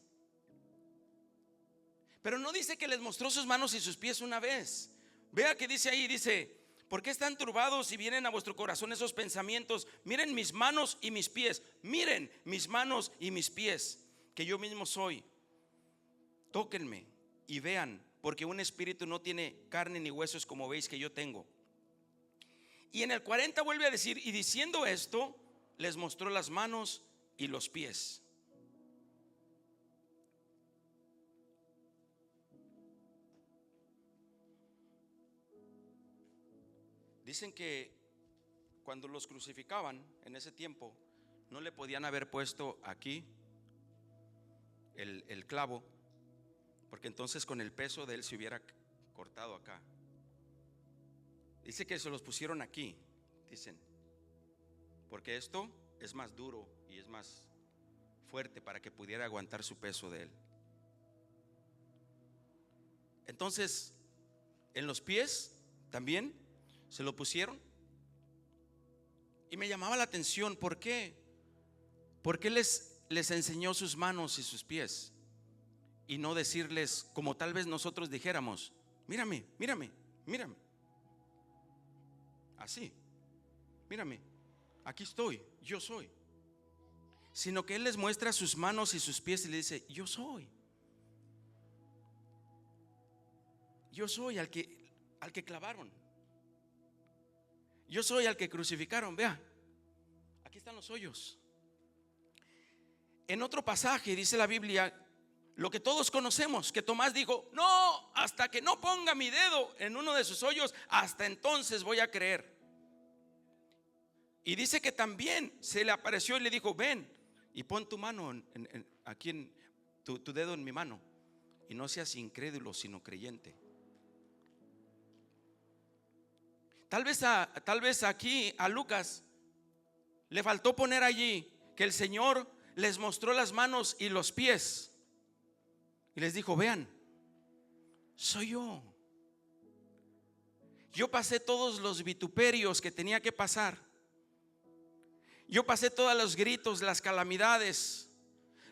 Pero no dice que les mostró sus manos y sus pies una vez. Vea que dice ahí, dice: ¿por qué están turbados y vienen a vuestro corazón esos pensamientos? Miren mis manos y mis pies. Miren mis manos y mis pies, que yo mismo soy. Tóquenme y vean, porque un espíritu no tiene carne ni huesos como veis que yo tengo. Y en el 40 vuelve a decir: y diciendo esto, les mostró las manos y los pies. Dicen que cuando los crucificaban en ese tiempo, no le podían haber puesto aquí el clavo, porque entonces con el peso de él se hubiera cortado acá. Dice que se los pusieron aquí, dicen, porque esto es más duro y es más fuerte para que pudiera aguantar su peso de él. Entonces, en los pies también se lo pusieron. Y me llamaba la atención, ¿por qué? Porque les enseñó sus manos y sus pies, y no decirles como tal vez nosotros dijéramos: mírame, mírame, mírame. Así, mírame, aquí estoy, yo soy. Sino que Él les muestra sus manos y sus pies y le dice: yo soy. Yo soy al que clavaron. Yo soy al que crucificaron. Vea, aquí están los hoyos. En otro pasaje dice la Biblia lo que todos conocemos, que Tomás dijo: no, hasta que no ponga mi dedo en uno de sus hoyos, hasta entonces voy a creer. Y dice que también se le apareció y le dijo: ven y pon tu mano aquí en tu dedo en mi mano, y no seas incrédulo sino creyente. Tal vez aquí a Lucas le faltó poner allí que el Señor les mostró las manos y los pies y les dijo: vean, soy yo. Yo pasé todos los vituperios que tenía que pasar. Yo pasé todos los gritos, las calamidades,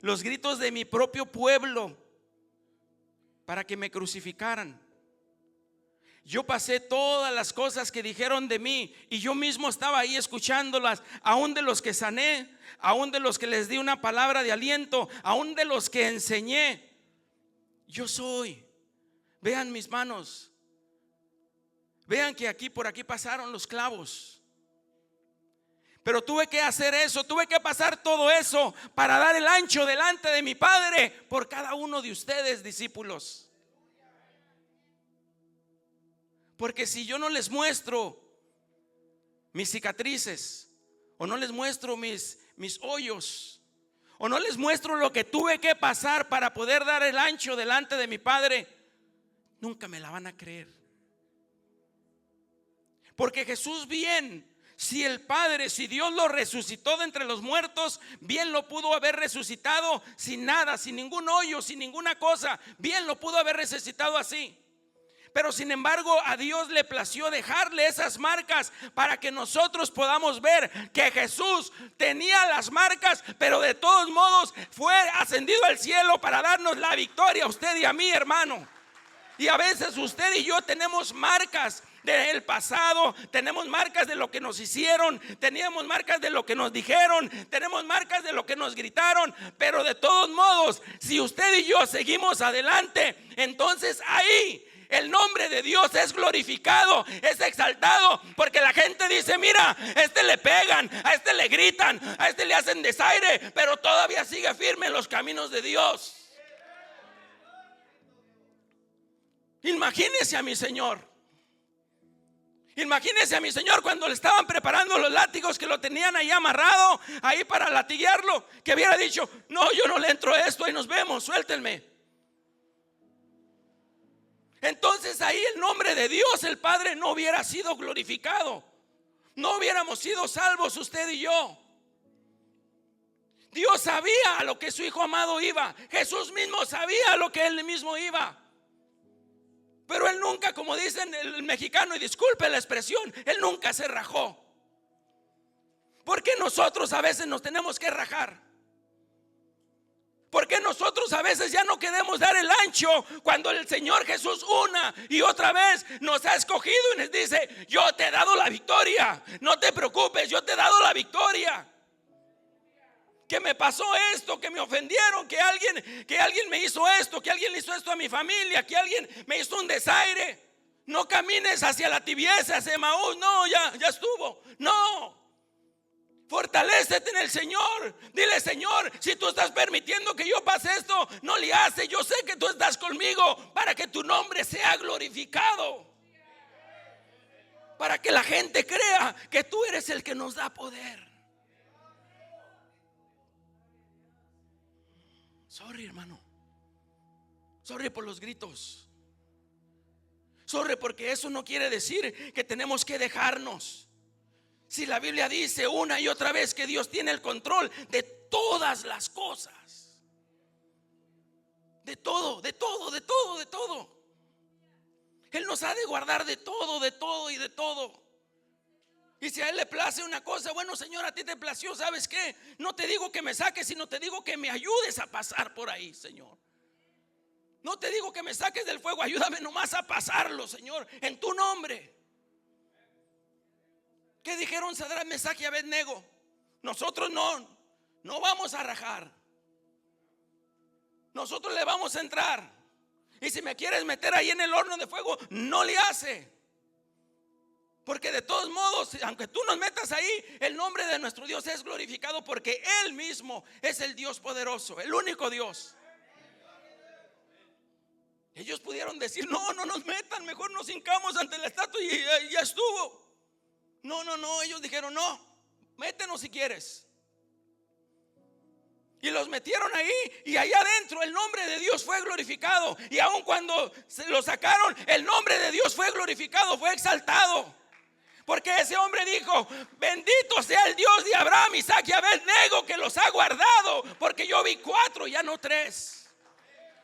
los gritos de mi propio pueblo para que me crucificaran. Yo pasé todas las cosas que dijeron de mí, y yo mismo estaba ahí escuchándolas, aún de los que sané, aún de los que les di una palabra de aliento, aún de los que enseñé. Yo soy. Vean mis manos. Vean que por aquí pasaron los clavos. Pero tuve que hacer eso, tuve que pasar todo eso para dar el ancho delante de mi Padre por cada uno de ustedes, discípulos. Porque si yo no les muestro mis cicatrices, o no les muestro mis hoyos, o no les muestro lo que tuve que pasar para poder dar el ancho delante de mi Padre, nunca me la van a creer. Porque Jesús, bien, si el Padre, si Dios lo resucitó de entre los muertos, bien lo pudo haber resucitado sin nada, sin ningún hoyo, sin ninguna cosa. Bien lo pudo haber resucitado así. Pero sin embargo a Dios le plació dejarle esas marcas para que nosotros podamos ver que Jesús tenía las marcas, pero de todos modos fue ascendido al cielo para darnos la victoria a usted y a mí, hermano. Y a veces usted y yo tenemos marcas del pasado, tenemos marcas de lo que nos hicieron, teníamos marcas de lo que nos dijeron, tenemos marcas de lo que nos gritaron, pero de todos modos, si usted y yo seguimos adelante, entonces ahí el nombre de Dios es glorificado, es exaltado, porque la gente dice: mira, a este le pegan, a este le gritan, a este le hacen desaire, pero todavía sigue firme en los caminos de Dios. Imagínese a mi Señor. Imagínese a mi Señor cuando le estaban preparando los látigos, que lo tenían ahí amarrado, ahí para latiguearlo, que hubiera dicho: no, yo no le entro a esto, ahí nos vemos, suéltenme. Entonces ahí el nombre de Dios el Padre no hubiera sido glorificado, no hubiéramos sido salvos usted y yo. Dios sabía a lo que su Hijo amado iba. Jesús mismo sabía a lo que Él mismo iba. Pero Él nunca, como dicen el mexicano, y disculpe la expresión, Él nunca se rajó. ¿Por qué nosotros a veces nos tenemos que rajar? ¿Por qué nosotros a veces ya no queremos dar el ancho cuando el Señor Jesús una y otra vez nos ha escogido y nos dice: yo te he dado la victoria, no te preocupes, yo te he dado la victoria? Que me pasó esto, que me ofendieron, que alguien me hizo esto, que alguien le hizo esto a mi familia, que alguien me hizo un desaire. No camines hacia la tibieza, hacia Emaús. No, ya estuvo. No. Fortalécete en el Señor. Dile: Señor, si tú estás permitiendo que yo pase esto, no le hace. Yo sé que tú estás conmigo para que tu nombre sea glorificado, para que la gente crea que tú eres el que nos da poder. Sorry, hermano. Sorry por los gritos. Sorry porque eso no quiere decir que tenemos que dejarnos. Si la Biblia dice una y otra vez que Dios tiene el control de todas las cosas, de todo, de todo, de todo, de todo. Él nos ha de guardar de todo, de todo y de todo. Y si a Él le place una cosa, bueno, Señor, a ti te plació, ¿sabes qué? No te digo que me saques, sino te digo que me ayudes a pasar por ahí, Señor. No te digo que me saques del fuego, ayúdame nomás a pasarlo, Señor, en tu nombre. ¿Qué dijeron Sadrach, Mesach y Abednego? Nosotros no vamos a rajar. Nosotros le vamos a entrar. Y si me quieres meter ahí en el horno de fuego, no le hace. Porque de todos modos, aunque tú nos metas ahí, el nombre de nuestro Dios es glorificado, porque Él mismo es el Dios poderoso, el único Dios. Ellos pudieron decir: no nos metan, mejor nos hincamos ante la estatua y ya estuvo. No, ellos dijeron: no, métenos si quieres. Y los metieron ahí, y allá adentro el nombre de Dios fue glorificado. Y aun cuando se lo sacaron, el nombre de Dios fue glorificado, fue exaltado. Porque ese hombre dijo: bendito sea el Dios de Abraham, Isaac y Abednego, que los ha guardado, porque yo vi 4, ya no 3.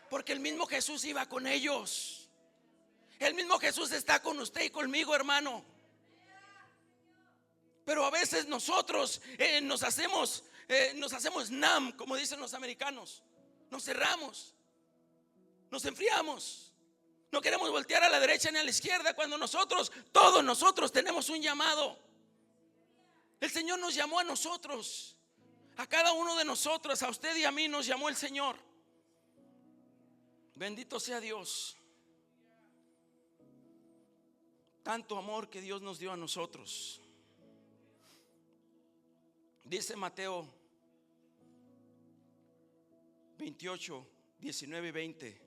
Porque el mismo Jesús iba con ellos. El mismo Jesús está con usted y conmigo, hermano. Pero a veces nosotros nos hacemos numb, como dicen los americanos. Nos cerramos, nos enfriamos. No queremos voltear a la derecha ni a la izquierda, cuando todos nosotros tenemos un llamado. El Señor nos llamó a nosotros, a cada uno de nosotros, a usted y a mí nos llamó el Señor. Bendito sea Dios. Tanto amor que Dios nos dio a nosotros. Dice Mateo 28, 19 y 20.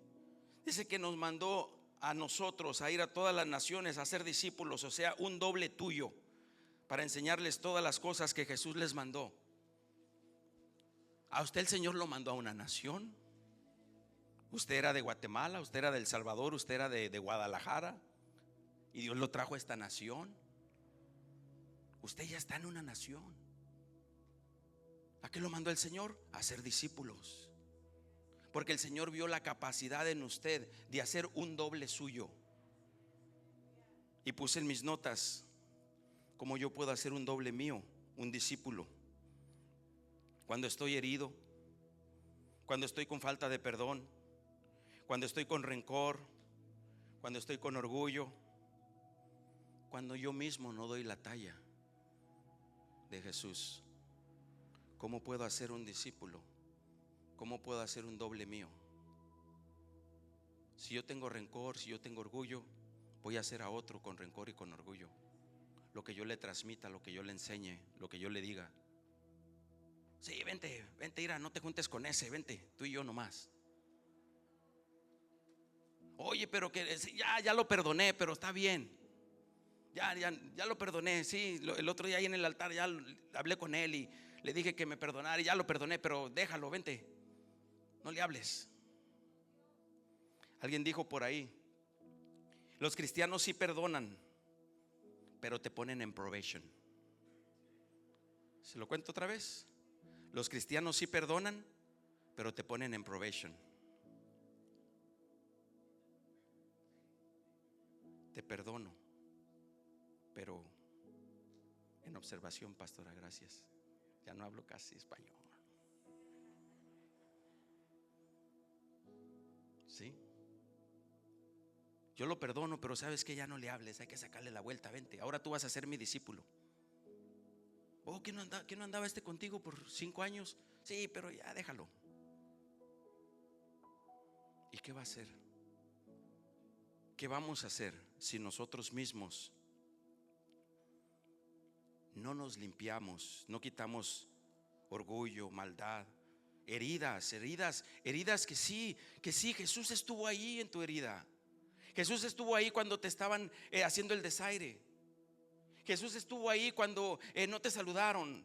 Dice que nos mandó a nosotros a ir a todas las naciones a ser discípulos, o sea, un doble tuyo, para enseñarles todas las cosas que Jesús les mandó. A usted el Señor lo mandó a una nación. Usted era de Guatemala, usted era de El Salvador, usted era de Guadalajara, y Dios lo trajo a esta nación. Usted ya está en una nación. ¿A qué lo mandó el Señor? A ser discípulos. Porque el Señor vio la capacidad en usted de hacer un doble suyo. Y puse en mis notas cómo yo puedo hacer un doble mío, un discípulo. Cuando estoy herido, cuando estoy con falta de perdón, cuando estoy con rencor, cuando estoy con orgullo, cuando yo mismo no doy la talla de Jesús. ¿Cómo puedo hacer un discípulo? ¿Cómo puedo hacer un doble mío? Si yo tengo rencor, si yo tengo orgullo, voy a hacer a otro con rencor y con orgullo. Lo que yo le transmita, lo que yo le enseñe, lo que yo le diga. Sí, vente, Ira, no te juntes con ese, vente, tú y yo nomás. Oye, pero que ya lo perdoné, pero está bien. Ya lo perdoné, sí. El otro día ahí en el altar ya hablé con él y le dije que me perdonara y ya lo perdoné, pero déjalo, vente, no le hables. Alguien dijo por ahí: los cristianos sí perdonan, pero te ponen en probation. ¿Se lo cuento otra vez? Los cristianos sí perdonan, pero te ponen en probation. Te perdono, pero en observación, pastora, gracias. Ya no hablo casi español. ¿Sí? Yo lo perdono, pero sabes que ya no le hables, hay que sacarle la vuelta. Vente, ahora tú vas a ser mi discípulo. Oh, ¿que no andaba contigo por 5 años? Sí, pero ya déjalo. ¿Y qué va a hacer? ¿Qué vamos a hacer si nosotros mismos no nos limpiamos, no quitamos orgullo, maldad, heridas que sí, Jesús estuvo ahí en tu herida. Jesús estuvo ahí cuando te estaban haciendo el desaire. Jesús estuvo ahí cuando no te saludaron.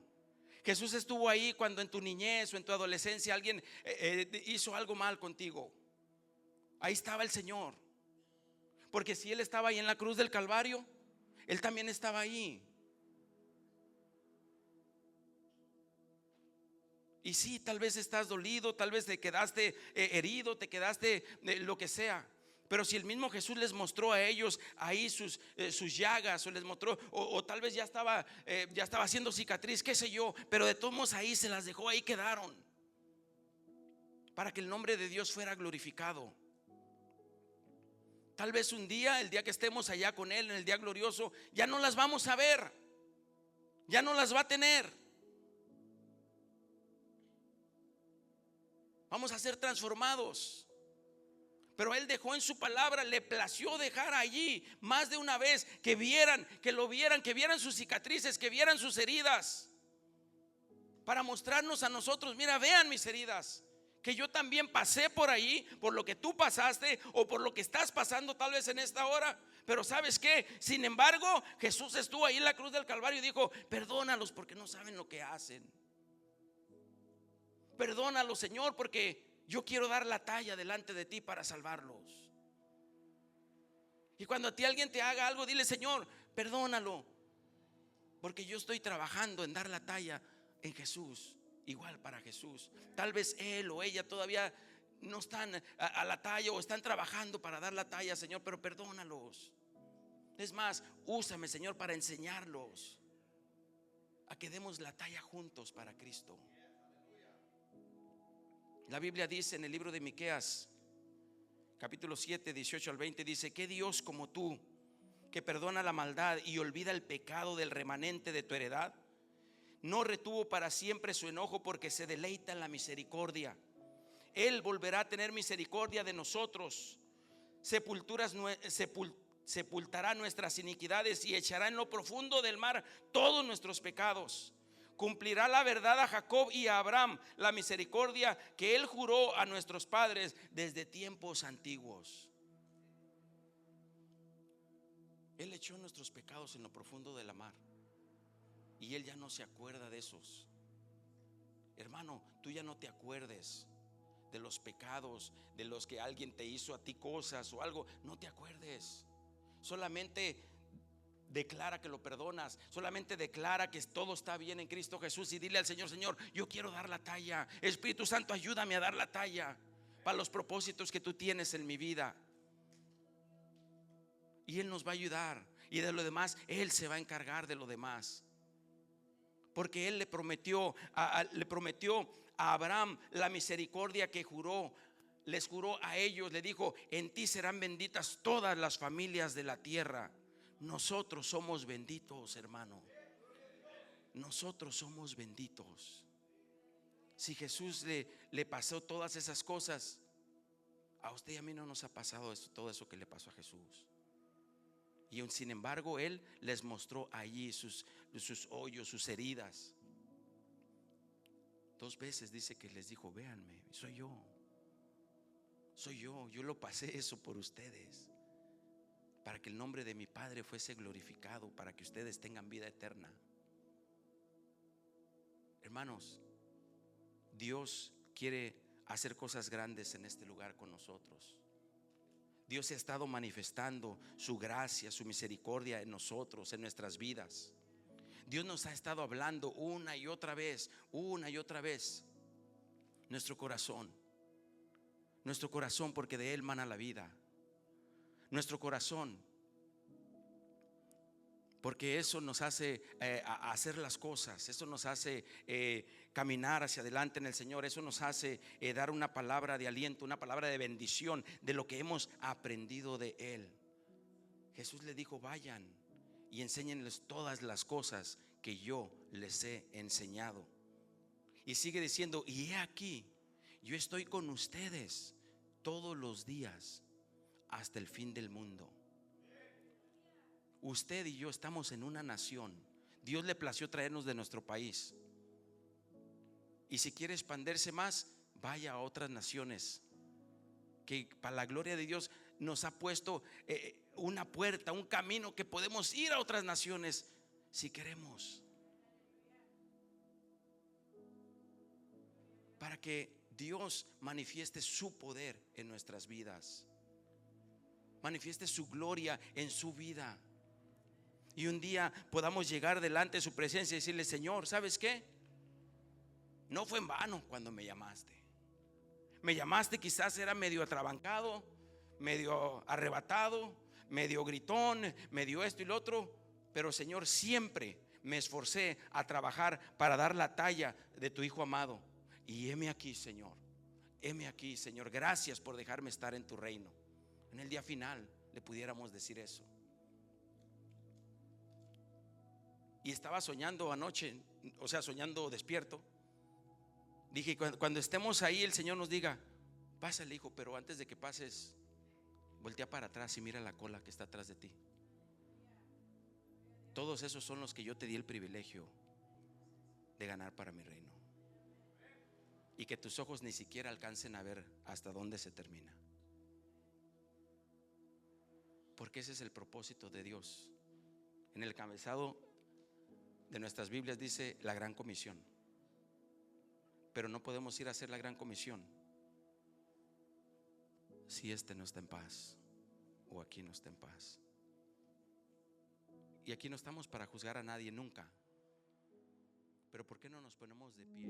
Jesús estuvo ahí cuando en tu niñez o en tu adolescencia alguien hizo algo mal contigo. Ahí estaba el Señor. Porque si Él estaba ahí en la cruz del Calvario, Él también estaba ahí. Y sí, tal vez estás dolido, tal vez te quedaste herido, te quedaste lo que sea. Pero si el mismo Jesús les mostró a ellos ahí sus llagas, o les mostró, o tal vez ya estaba haciendo cicatriz, qué sé yo, pero de todos modos ahí se las dejó, ahí quedaron, para que el nombre de Dios fuera glorificado. Tal vez un día, el día que estemos allá con Él, en el día glorioso, ya no las vamos a ver, ya no las va a tener. Vamos a ser transformados. Pero Él dejó en su palabra, le plació dejar allí más de una vez que vieran, que vieran sus cicatrices, que vieran sus heridas, para mostrarnos a nosotros: mira, vean mis heridas, que yo también pasé por ahí, por lo que tú pasaste o por lo que estás pasando tal vez en esta hora. Pero ¿sabes qué? Sin embargo, Jesús estuvo ahí en la cruz del Calvario y dijo: perdónalos porque no saben lo que hacen. Perdónalos, Señor, porque yo quiero dar la talla delante de ti para salvarlos. Y cuando a ti alguien te haga algo, dile: Señor, perdónalo, porque yo estoy trabajando en dar la talla en Jesús, igual para Jesús. Tal vez él o ella todavía no están a la talla, o están trabajando para dar la talla, Señor, pero perdónalos. Es más, úsame, Señor, para enseñarlos a que demos la talla juntos para Cristo. La Biblia dice en el libro de Miqueas, capítulo 7, 18 al 20, dice: ¿qué Dios como tú, que perdona la maldad y olvida el pecado del remanente de tu heredad? No retuvo para siempre su enojo, porque se deleita en la misericordia. Él volverá a tener misericordia de nosotros. Sepultará nuestras iniquidades y echará en lo profundo del mar todos nuestros pecados. Cumplirá la verdad a Jacob y a Abraham, la misericordia que Él juró a nuestros padres desde tiempos antiguos. Él echó nuestros pecados en lo profundo de la mar, y Él ya no se acuerda de esos. Hermano, tú ya no te acuerdes de los pecados, de los que alguien te hizo a ti cosas o algo. No te acuerdes. Solamente declara que lo perdonas. Solamente declara que todo está bien en Cristo Jesús, y dile al Señor: Señor, yo quiero dar la talla. Espíritu Santo, ayúdame a dar la talla para los propósitos que tú tienes en mi vida. Y Él nos va a ayudar, y de lo demás Él se va a encargar de lo demás. Porque Él le prometió a Abraham la misericordia que juró. Les juró a ellos, le dijo: en ti serán benditas todas las familias de la tierra. Nosotros somos benditos, hermano. Nosotros somos benditos. Si Jesús le pasó todas esas cosas, a usted y a mí no nos ha pasado todo eso que le pasó a Jesús. Y sin embargo Él les mostró allí sus hoyos, sus heridas. 2 veces dice que les dijo: véanme, soy yo, yo lo pasé eso por ustedes, para que el nombre de mi Padre fuese glorificado, para que ustedes tengan vida eterna. Hermanos, Dios quiere hacer cosas grandes en este lugar con nosotros. Dios ha estado manifestando su gracia, su misericordia en nosotros, en nuestras vidas. Dios nos ha estado hablando una y otra vez, una y otra vez. Nuestro corazón, porque de Él mana la vida. Nuestro corazón, porque eso nos hace hacer las cosas. Eso nos hace caminar hacia adelante en el Señor. Eso nos hace dar una palabra de aliento, una palabra de bendición de lo que hemos aprendido de Él. Jesús le dijo: vayan y enséñenles todas las cosas que yo les he enseñado. Y sigue diciendo: y he aquí, yo estoy con ustedes todos los días hasta el fin del mundo. Usted y yo estamos en una nación. Dios le plació traernos de nuestro país. Y si quiere expandirse más, vaya a otras naciones, que para la gloria de Dios nos ha puesto una puerta, un camino, que podemos ir a otras naciones si queremos, para que Dios manifieste su poder en nuestras vidas, manifieste su gloria en su vida. Y un día podamos llegar delante de su presencia y decirle: Señor, ¿sabes qué? No fue en vano cuando me llamaste. Me llamaste, quizás era medio atrabancado, medio arrebatado, medio gritón, medio esto y lo otro, pero Señor, siempre me esforcé a trabajar para dar la talla de tu Hijo amado. Y heme aquí, Señor. Heme aquí, Señor. Gracias por dejarme estar en tu reino. En el día final le pudiéramos decir eso. Y estaba soñando anoche, o sea, soñando despierto. Dije: cuando estemos ahí, el Señor nos diga: pásale, hijo, pero antes de que pases, voltea para atrás y mira la cola que está atrás de ti. Todos esos son los que yo te di el privilegio de ganar para mi reino. Y que tus ojos ni siquiera alcancen a ver hasta dónde se termina. Porque ese es el propósito de Dios. En el encabezado de nuestras Biblias dice la gran comisión. Pero no podemos ir a hacer la gran comisión si este no está en paz, o aquí no está en paz. Y aquí no estamos para juzgar a nadie nunca. Pero ¿por qué no nos ponemos de pie?